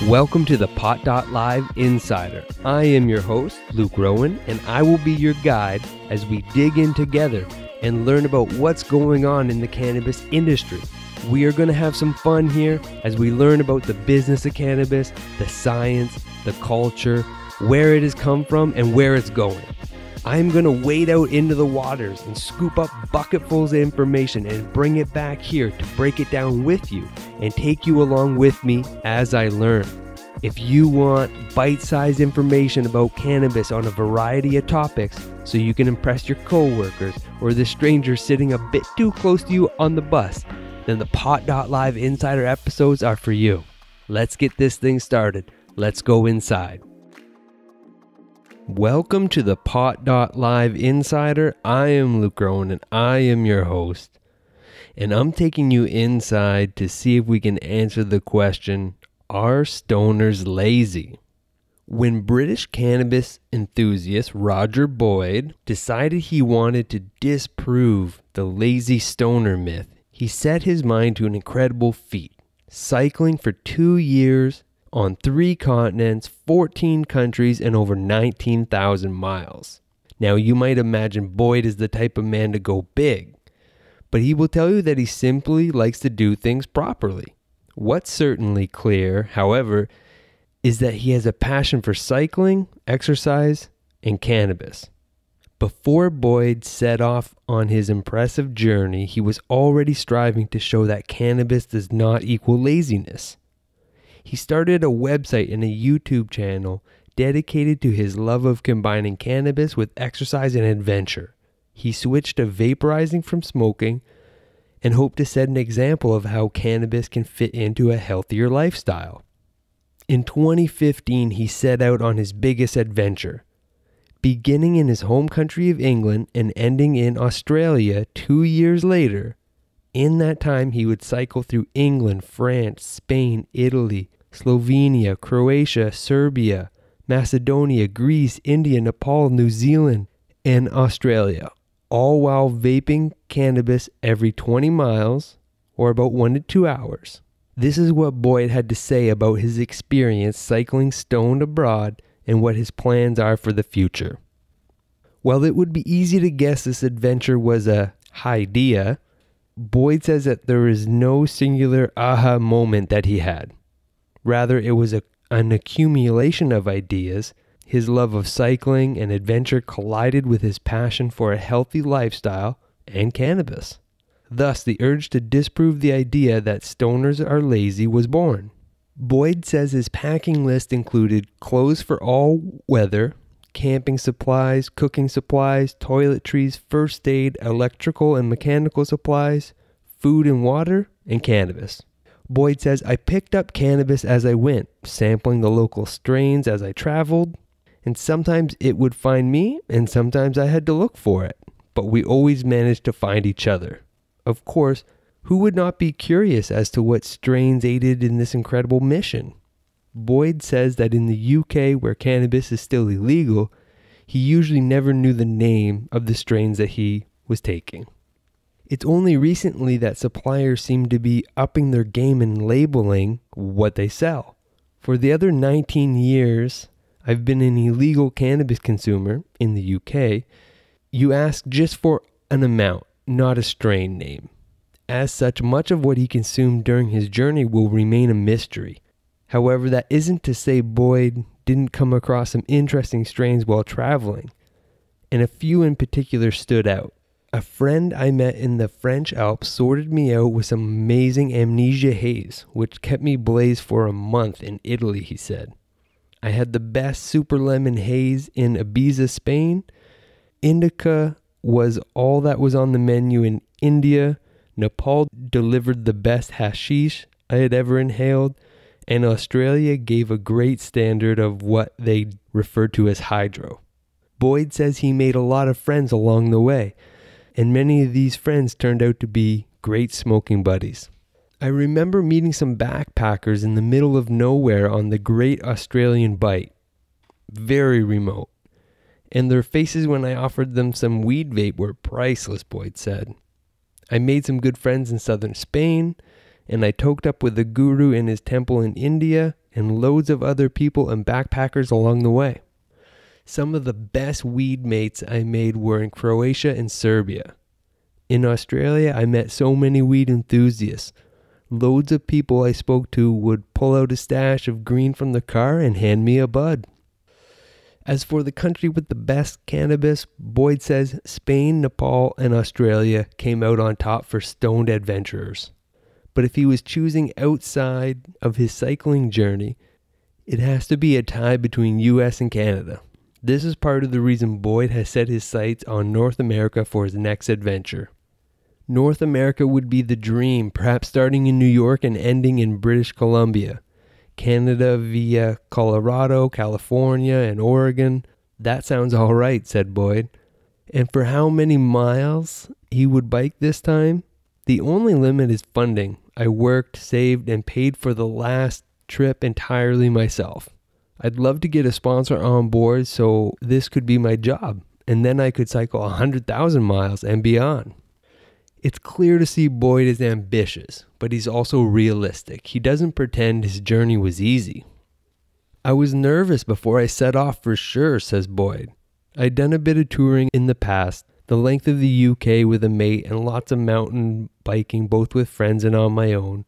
Welcome to the Pot.Live Insider. I am your host, Luke Rowan, and I will be your guide as we dig in together and learn about what's going on in the cannabis industry. We are going to have some fun here as we learn about the business of cannabis, the science, the culture, where it has come from, and where it's going. I'm going to wade out into the waters and scoop up bucketfuls of information and bring it back here to break it down with you and take you along with me as I learn. If you want bite-sized information about cannabis on a variety of topics so you can impress your coworkers or the stranger sitting a bit too close to you on the bus, then the Pot.Live Insider episodes are for you. Let's get this thing started. Let's go inside. Welcome to the Pot.Live Insider. I am Luke Rowan and I am your host. And I'm taking you inside to see if we can answer the question, are stoners lazy? When British cannabis enthusiast Roger Boyd decided he wanted to disprove the lazy stoner myth, he set his mind to an incredible feat, cycling for 2 years on 3 continents, 14 countries, and over 19,000 miles. Now, you might imagine Boyd is the type of man to go big, but he will tell you that he simply likes to do things properly. What's certainly clear, however, is that he has a passion for cycling, exercise, and cannabis. Before Boyd set off on his impressive journey, he was already striving to show that cannabis does not equal laziness. He started a website and a YouTube channel dedicated to his love of combining cannabis with exercise and adventure. He switched to vaporizing from smoking and hoped to set an example of how cannabis can fit into a healthier lifestyle. In 2015, he set out on his biggest adventure, beginning in his home country of England and ending in Australia 2 years later. In that time, he would cycle through England, France, Spain, Italy, Slovenia, Croatia, Serbia, Macedonia, Greece, India, Nepal, New Zealand, and Australia, all while vaping cannabis every 20 miles or about 1 to 2 hours. This is what Boyd had to say about his experience cycling stoned abroad and what his plans are for the future. While it would be easy to guess this adventure was a idea, Boyd says that there is no singular aha moment that he had. Rather, it was an accumulation of ideas. His love of cycling and adventure collided with his passion for a healthy lifestyle and cannabis. Thus, the urge to disprove the idea that stoners are lazy was born. Boyd says his packing list included clothes for all weather, camping supplies, cooking supplies, toiletries, first aid, electrical and mechanical supplies, food and water, and cannabis. Boyd says, I picked up cannabis as I went, sampling the local strains as I traveled, and sometimes it would find me, and sometimes I had to look for it, but we always managed to find each other. Of course, who would not be curious as to what strains aided in this incredible mission? Boyd says that in the UK, where cannabis is still illegal, he usually never knew the name of the strains that he was taking. It's only recently that suppliers seem to be upping their game and labeling what they sell. For the other 19 years, I've been an illegal cannabis consumer in the UK. You ask just for an amount, not a strain name. As such, much of what he consumed during his journey will remain a mystery. However, that isn't to say Boyd didn't come across some interesting strains while traveling, and a few in particular stood out. A friend I met in the French Alps sorted me out with some amazing amnesia haze, which kept me blazed for a month in Italy, he said. I had the best super lemon haze in Ibiza, Spain. Indica was all that was on the menu in India. Nepal delivered the best hashish I had ever inhaled. And Australia gave a great standard of what they referred to as hydro. Boyd says he made a lot of friends along the way, and many of these friends turned out to be great smoking buddies. I remember meeting some backpackers in the middle of nowhere on the Great Australian Bight. Very remote. And their faces when I offered them some weed vape were priceless, Boyd said. I made some good friends in southern Spain, and I toked up with the guru in his temple in India and loads of other people and backpackers along the way. Some of the best weed mates I made were in Croatia and Serbia. In Australia, I met so many weed enthusiasts. Loads of people I spoke to would pull out a stash of green from the car and hand me a bud. As for the country with the best cannabis, Boyd says Spain, Nepal, and Australia came out on top for stoned adventurers. But if he was choosing outside of his cycling journey, it has to be a tie between US and Canada. This is part of the reason Boyd has set his sights on North America for his next adventure. North America would be the dream, perhaps starting in New York and ending in British Columbia. Canada via Colorado, California, and Oregon. That sounds all right, said Boyd. And for how many miles he would bike this time? The only limit is funding. I worked, saved, and paid for the last trip entirely myself. I'd love to get a sponsor on board so this could be my job, and then I could cycle 100,000 miles and beyond. It's clear to see Boyd is ambitious, but he's also realistic. He doesn't pretend his journey was easy. I was nervous before I set off for sure, says Boyd. I'd done a bit of touring in the past, the length of the UK with a mate and lots of mountain biking both with friends and on my own.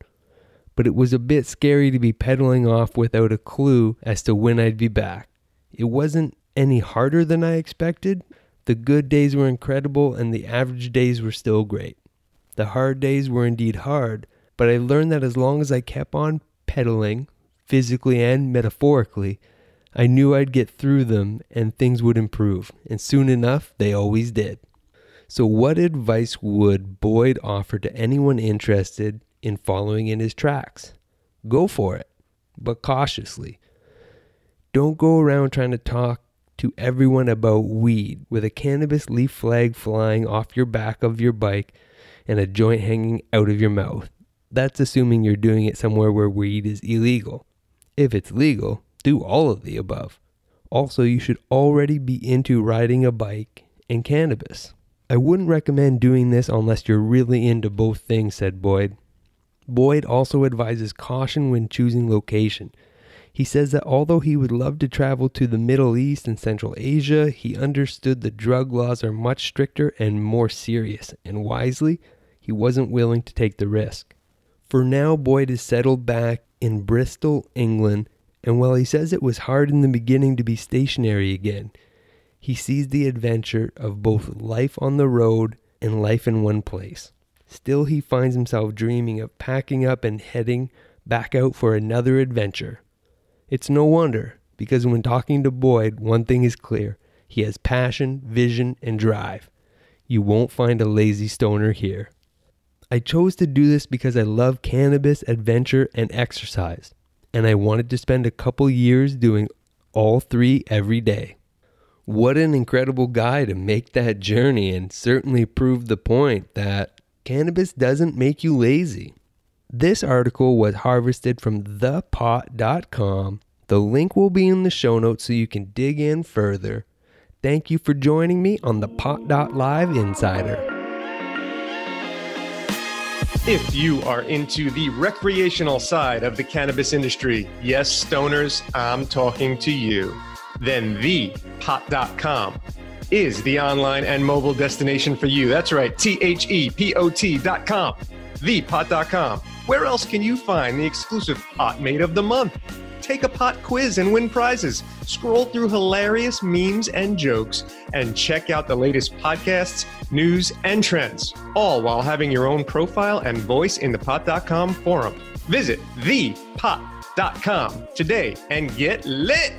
But it was a bit scary to be pedaling off without a clue as to when I'd be back. It wasn't any harder than I expected. The good days were incredible and the average days were still great. The hard days were indeed hard, but I learned that as long as I kept on pedaling, physically and metaphorically, I knew I'd get through them and things would improve, and soon enough, they always did. So what advice would Boyd offer to anyone interested in following in his tracks? Go for it, but cautiously. Don't go around trying to talk to everyone about weed with a cannabis leaf flag flying off your back of your bike and a joint hanging out of your mouth. That's assuming you're doing it somewhere where weed is illegal. If it's legal, do all of the above. Also, you should already be into riding a bike and cannabis. I wouldn't recommend doing this unless you're really into both things, said Boyd. Boyd also advises caution when choosing location. He says that although he would love to travel to the Middle East and Central Asia, he understood the drug laws are much stricter and more serious, and wisely, he wasn't willing to take the risk. For now, Boyd is settled back in Bristol, England, and while he says it was hard in the beginning to be stationary again, he sees the adventure of both life on the road and life in one place. Still, he finds himself dreaming of packing up and heading back out for another adventure. It's no wonder, because when talking to Boyd, one thing is clear. He has passion, vision, and drive. You won't find a lazy stoner here. I chose to do this because I love cannabis, adventure, and exercise, and I wanted to spend a couple years doing all three every day. What an incredible guy to make that journey and certainly prove the point that cannabis doesn't make you lazy. This article was harvested from thepot.com. The link will be in the show notes so you can dig in further. Thank you for joining me on the Pot.Live Insider. If you are into the recreational side of the cannabis industry, yes, stoners, I'm talking to you, then thepot.com is the online and mobile destination for you. That's right, THEPOT.com, thepot.com. Where else can you find the exclusive Pot Mate of the Month? Take a pot quiz and win prizes. Scroll through hilarious memes and jokes and check out the latest podcasts, news, and trends, all while having your own profile and voice in the Pot.com forum. Visit thepot.com today and get lit.